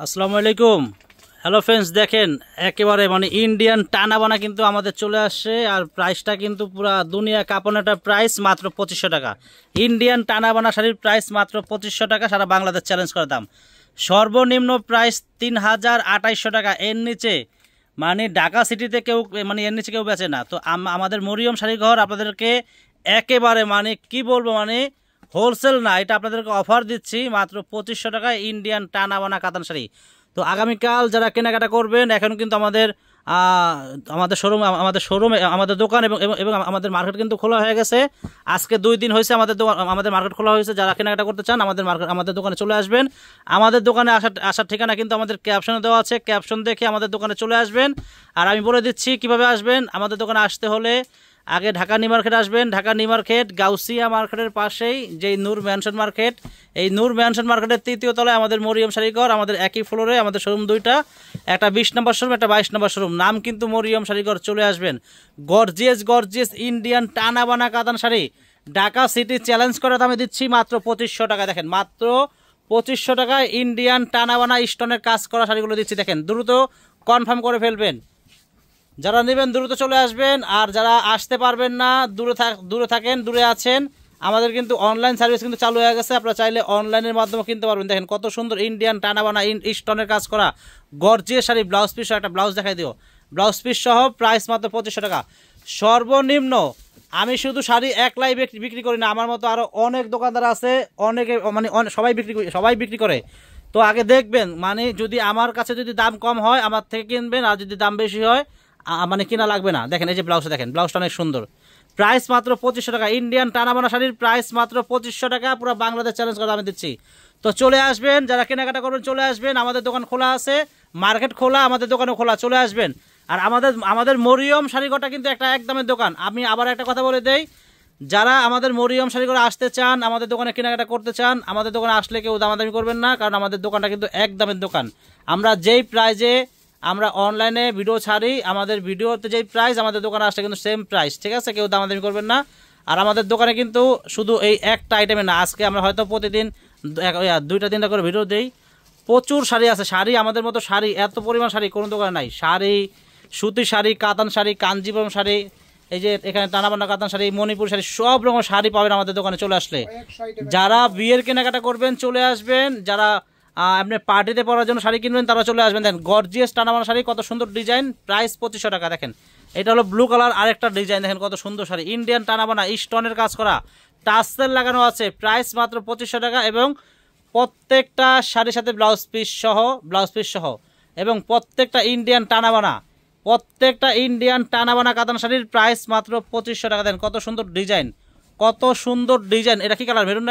আসসালামু আলাইকুম। Hello friends, দেখেন একেবারে মানে ইন্ডিয়ান টানা বানা কিন্তু আমাদের চলে আসছে। আর প্রাইসটা কিন্তু পুরা দুনিয়া কাঁপানোটা প্রাইস মাত্র 2500 টাকা। ইন্ডিয়ান টানা বানা শাড়ির প্রাইস মাত্র 2500 টাকা, সারা বাংলাদেশ চ্যালেঞ্জ করে দাম। সর্বনিম্ন প্রাইস 3800 টাকা। এর নিচে মানে ঢাকা সিটিতে কেউ মানে এর নিচে কেউ বেচে না। তো আমাদের মরিয়ম শাড়ি ঘর আপনাদেরকে একেবারে মানে কি বলবো, মানে হোলসেল না, এটা আপনাদেরকে অফার দিচ্ছি মাত্র 2500 টাকায় ইন্ডিয়ান টানা বানা কাতান শাড়ি। তো আগামীকাল যারা কেনাকাটা করবেন, এখন কিন্তু আমাদের আমাদের দোকান এবং এবং আমাদের মার্কেট কিন্তু খোলা হয়ে গেছে। আজকে 2 দিন হয়েছে আমাদের মার্কেট খোলা হয়েছে। যারা কেনাকাটা করতে চান আমাদের দোকানে চলে আসবেন। আমাদের দোকানে আসার ঠিকানা কিন্তু আমাদের ক্যাপশনে দেওয়া আছে, ক্যাপশন দেখে আমাদের দোকানে চলে আসবেন। আর আমি বলে দিচ্ছি কিভাবে আসবেন। আমাদের দোকানে আসতে হলে আগে ঢাকা নিউ মার্কেট আসবেন। ঢাকা নিউ মার্কেট গাউসিয়া মার্কেটের পাশেই যেই নূর ম্যানশন মার্কেট, এই নূর ম্যানশন মার্কেটের 3য় তলায় আমাদের মরিয়ম শাড়িঘর। আমাদের একই ফ্লোরে আমাদের শোরুম দুইটা, একটা 20 নম্বর শোরুম, একটা 22 নম্বর শোরুম। নাম কিন্তু মরিয়ম শাড়িঘর। চলে আসবেন। গর্জিয়াস ইন্ডিয়ান টানা বানা কাতান শাড়ি ঢাকা সিটি চ্যালেঞ্জ করে দামে দিচ্ছি মাত্র 2500 টাকা। দেখেন মাত্র 2500 টাকায় ইন্ডিয়ান টানা বানা স্টোনের কাজ করা শাড়িগুলো দিচ্ছি। দেখেন দ্রুত কনফার্ম করে ফেলবেন। যারা নেবেন দ্রুত চলে আসবেন। আর যারা আসতে পারবেন না, দূরে আছেন, আমাদের কিন্তু অনলাইন সার্ভিস কিন্তু চালু হয়ে গেছে। আপনারা চাইলে অনলাইনের মাধ্যমে কিনতে পারবেন। দেখেন কত সুন্দর ইন্ডিয়ান টানাবানা স্টোনের কাজ করা গর্জিয়াস শাড়ি। ব্লাউজ পিস সহ একটা ব্লাউজ দেখাই দিও। ব্লাউজ পিস সহ প্রাইস মাত্র 2500 টাকা। সর্বনিম্ন আমি শুধু শাড়ি একলাই বিক্রি করি না, আমার মতো আরও অনেক দোকানদার আছে, অনেকে মানে সবাই বিক্রি করে। তো আগে দেখবেন, মানে যদি আমার কাছে যদি দাম কম হয় আমার থেকে কিনবেন, আর যদি দাম বেশি হয় মানে কিনা লাগবে না। দেখেন এই যে ব্লাউজটা, দেখেন ব্লাউজটা অনেক সুন্দর। প্রাইস মাত্র 2500 টাকা। ইন্ডিয়ান টানাবানা শাড়ির প্রাইস মাত্র 2500 টাকা। পুরো বাংলাদেশ চ্যালেঞ্জ করে আমি দিচ্ছি। তো চলে আসবেন, যারা কেনাকাটা করবেন চলে আসবেন। আমাদের দোকান খোলা আছে, মার্কেট খোলা, আমাদের দোকানও খোলা। চলে আসবেন। আর আমাদের মরিয়ম শাড়িঘরটা কিন্তু একটা একদমের দোকান। আমি আবার একটা কথা বলে দেই, যারা আমাদের মরিয়ম শাড়িঘরে আসতে চান, আমাদের দোকানে কেনাকাটা করতে চান, আমাদের দোকানে আসলে কেউ দামাদামি করবেন না, কারণ আমাদের দোকানটা কিন্তু একদমের দোকান। আমরা যেই প্রাইজে আমরা অনলাইনে ভিডিও ছাড়ি, আমাদের ভিডিওতে যেই প্রাইস আমাদের দোকানে আসলে কিন্তু সেম প্রাইস, ঠিক আছে? কেউ দামাদামি করবেন না। আর আমাদের দোকানে কিন্তু শুধু এই একটা আইটেমে না, আজকে আমরা হয়তো প্রতিদিন 2-3টা করে ভিডিও দেই। প্রচুর শাড়ি আছে। শাড়ি আমাদের মতো শাড়ি, এত পরিমাণ শাড়ি কোনো দোকানে নাই। শাড়ি, সুতি শাড়ি, কাতান শাড়ি, কাঞ্জিপুরম শাড়ি, এই যে এখানে টানাবান্না কাতান শাড়ি, মণিপুর শাড়ি, সব রকম শাড়ি পাবেন আমাদের দোকানে চলে আসলে। যারা বিয়ের কেনাকাটা করবেন চলে আসবেন। যারা আপনি পার্টিতে পরার জন্য শাড়ি কিনবেন তারা চলে আসবেন। দেখেন গর্জিয়াস টানাবানা শাড়ি, কত সুন্দর ডিজাইন। প্রাইস 2500 টাকা। দেখেন এটা হলো ব্লু কালার, আরেকটা ডিজাইন দেখেন কত সুন্দর শাড়ি। ইন্ডিয়ান টানাবানা স্টোনের কাজ করা, টাসেল লাগানো আছে। প্রাইস মাত্র 2500 টাকা। এবং প্রত্যেকটা শাড়ির সাথে ব্লাউজ পিস সহ এবং প্রত্যেকটা ইন্ডিয়ান টানাবানা কাতান শাড়ির প্রাইস মাত্র 2500 টাকা। দেন কত সুন্দর ডিজাইন, কত সুন্দর ডিজাইন। এটা কি কালার? মেরুন।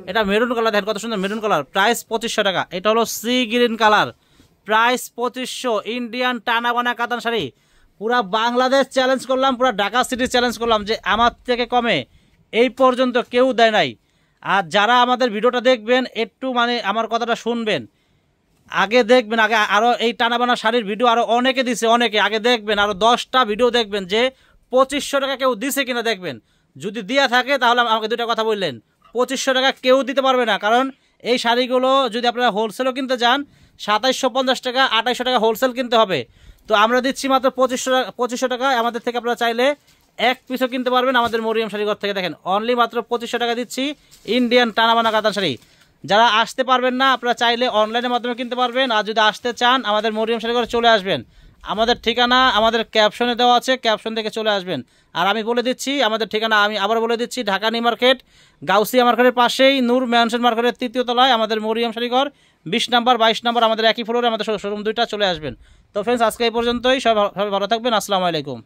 এটা মেরুন কালার। দেখেন কত সুন্দর মেরুন কালার। প্রাইস 2500 টাকা। এটা হলো sea green colour. Price 2500। Indian টানাবানা কাতান শাড়ি। পুরা বাংলাদেশ চ্যালেঞ্জ করলাম, পুরা ঢাকা সিটি চ্যালেঞ্জ করলাম যে আমার থেকে কমে এই পর্যন্ত কেউ দেয় নাই। আর যারা আমাদের ভিডিওটা দেখবেন একটু মানে আমার কথাটা শুনবেন, আগে দেখবেন, আগে আরও এই টানাবানা শাড়ির ভিডিও আরও অনেকে দিছে, অনেকে আগে দেখবেন, আরও 10টা ভিডিও দেখবেন যে 2500 টাকা কেউ দিছে কিনা দেখবেন। যদি দেওয়া থাকে তাহলে আমাকে 2টা কথা বললেন। 2500 টাকা কেউ দিতে পারবে না, কারণ এই শাড়িগুলো যদি আপনারা হোলসেলও কিনতে যান 2750 টাকা 2800 টাকা হোলসেল কিনতে হবে। তো আমরা দিচ্ছি মাত্র 2500 টাকা। আমাদের থেকে আপনারা চাইলে এক পিসও কিনতে পারবেন আমাদের মরিয়ম শাড়িঘর থেকে। দেখেন অনলি মাত্র 2500 টাকা দিচ্ছি ইন্ডিয়ান টানাবানা কাতান শাড়ি। যারা আসতে পারবেন না আপনারা চাইলে অনলাইনের মাধ্যমে কিনতে পারবেন। আর যদি আসতে চান আমাদের মরিয়ম শাড়িঘরে চলে আসবেন। আমাদের ঠিকানা আমাদের ক্যাপশনে দেওয়া আছে, ক্যাপশন থেকে চলে আসবেন। আর আমি বলে দিচ্ছি আমাদের ঠিকানা, আমি আবার বলে দিচ্ছি, ঢাকা নিউ মার্কেট গাউসিয়া মার্কেটের পাশেই নূর ম্যানশন মার্কেটের 3য় তলায় আমাদের মরিয়ম শাড়িঘর, 20 নম্বর 22 নম্বর আমাদের একই ফ্লোরে আমাদের শোরুম দুইটা। চলে আসবেন। তো ফ্রেন্ডস আজকে এই পর্যন্তই। সবাই ভালো থাকবেন। আসসালামু আলাইকুম।